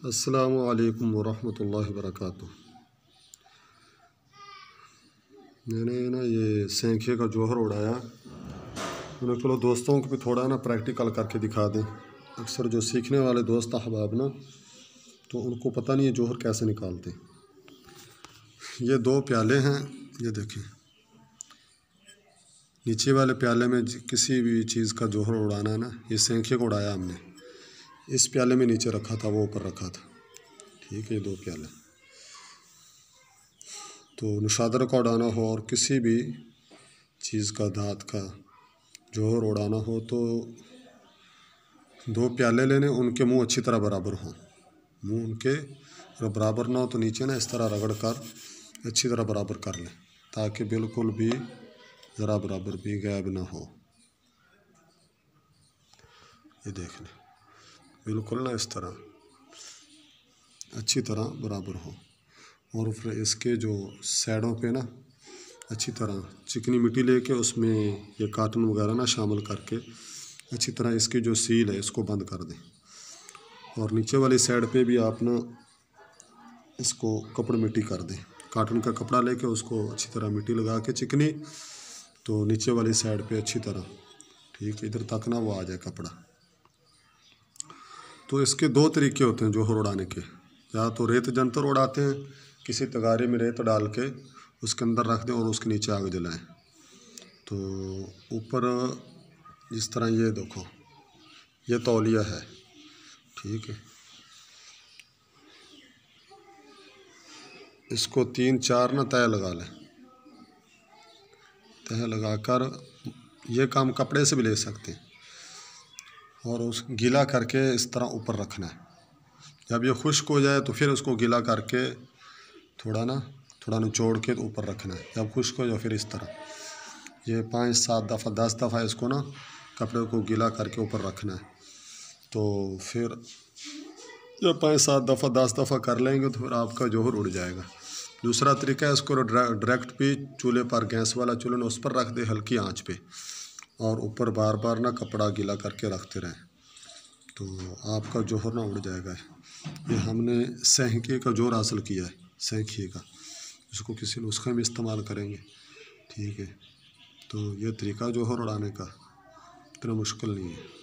अस्सलामु अलैकुम वरहमतुल्लाहि वबरकातुहू। मैंने ना ये सेंखे का जौहर उड़ाया। मैंने चलो दोस्तों को भी थोड़ा ना प्रैक्टिकल करके दिखा दें। अक्सर जो सीखने वाले दोस्त अहबाब ना, तो उनको पता नहीं है जौहर कैसे निकालते। ये 2 प्याले हैं, ये देखें। नीचे वाले प्याले में किसी भी चीज़ का जौहर उड़ाना है ना, ये सेंखे को उड़ाया हमने। इस प्याले में नीचे रखा था, वो ऊपर रखा था। ठीक है, ये 2 प्याले। तो निशादर का उड़ाना हो और किसी भी चीज़ का धात का जौहर उड़ाना हो तो 2 प्याले लेने, उनके मुंह अच्छी तरह बराबर हों। मुंह उनके अगर बराबर ना हो तो नीचे ना इस तरह रगड़ कर अच्छी तरह बराबर कर लें, ताकि बिल्कुल भी ज़रा बराबर भी गैब ना हो। ये देख लें, बिल्कुल ना इस तरह अच्छी तरह बराबर हो। और फिर इसके जो साइडों पे ना अच्छी तरह चिकनी मिट्टी लेके उसमें ये काटन वगैरह ना शामिल करके अच्छी तरह इसकी जो सील है इसको बंद कर दें। और नीचे वाली साइड पे भी आप ना इसको कपड़ मिट्टी कर दें। काटन का कपड़ा लेके उसको अच्छी तरह मिट्टी लगा के चिकनी, तो नीचे वाली साइड पे अच्छी तरह ठीक इधर तक ना वो आ जाए कपड़ा। तो इसके 2 तरीके होते हैं जौहर उड़ाने के। या तो रेत जंतर उड़ाते हैं, किसी तगारे में रेत डाल के उसके अंदर रख दें और उसके नीचे आग जलाएं। तो ऊपर जिस तरह ये देखो, ये तौलिया है, ठीक है। इसको 3-4 ना तय लगा लें। तय लगाकर ये काम कपड़े से भी ले सकते हैं और उस गीला करके इस तरह ऊपर रखना है। जब ये खुश्क हो जाए तो फिर उसको गीला करके थोड़ा निचोड़ के ऊपर रखना है। जब खुश्क हो जाए फिर इस तरह ये 5-7 दफ़ा 10 दफ़ा इसको ना कपड़े को गीला करके ऊपर रखना है। तो फिर जब 5-7 दफ़ा 10 दफ़ा कर लेंगे तो फिर आपका जौहर उड़ जाएगा। दूसरा तरीका है, इसको डायरेक्ट भी चूल्हे पर, गैस वाला चूल्हा उस पर रख दे हल्की आंच पे, और ऊपर बार बार ना कपड़ा गीला करके रखते रहें, तो आपका जौहर ना उड़ जाएगा। ये हमने सेंखे का जौहर हासिल किया है, सेंखे का, इसको किसी नुस्खे में इस्तेमाल करेंगे, ठीक है। तो ये तरीका जौहर उड़ाने का इतना मुश्किल नहीं है।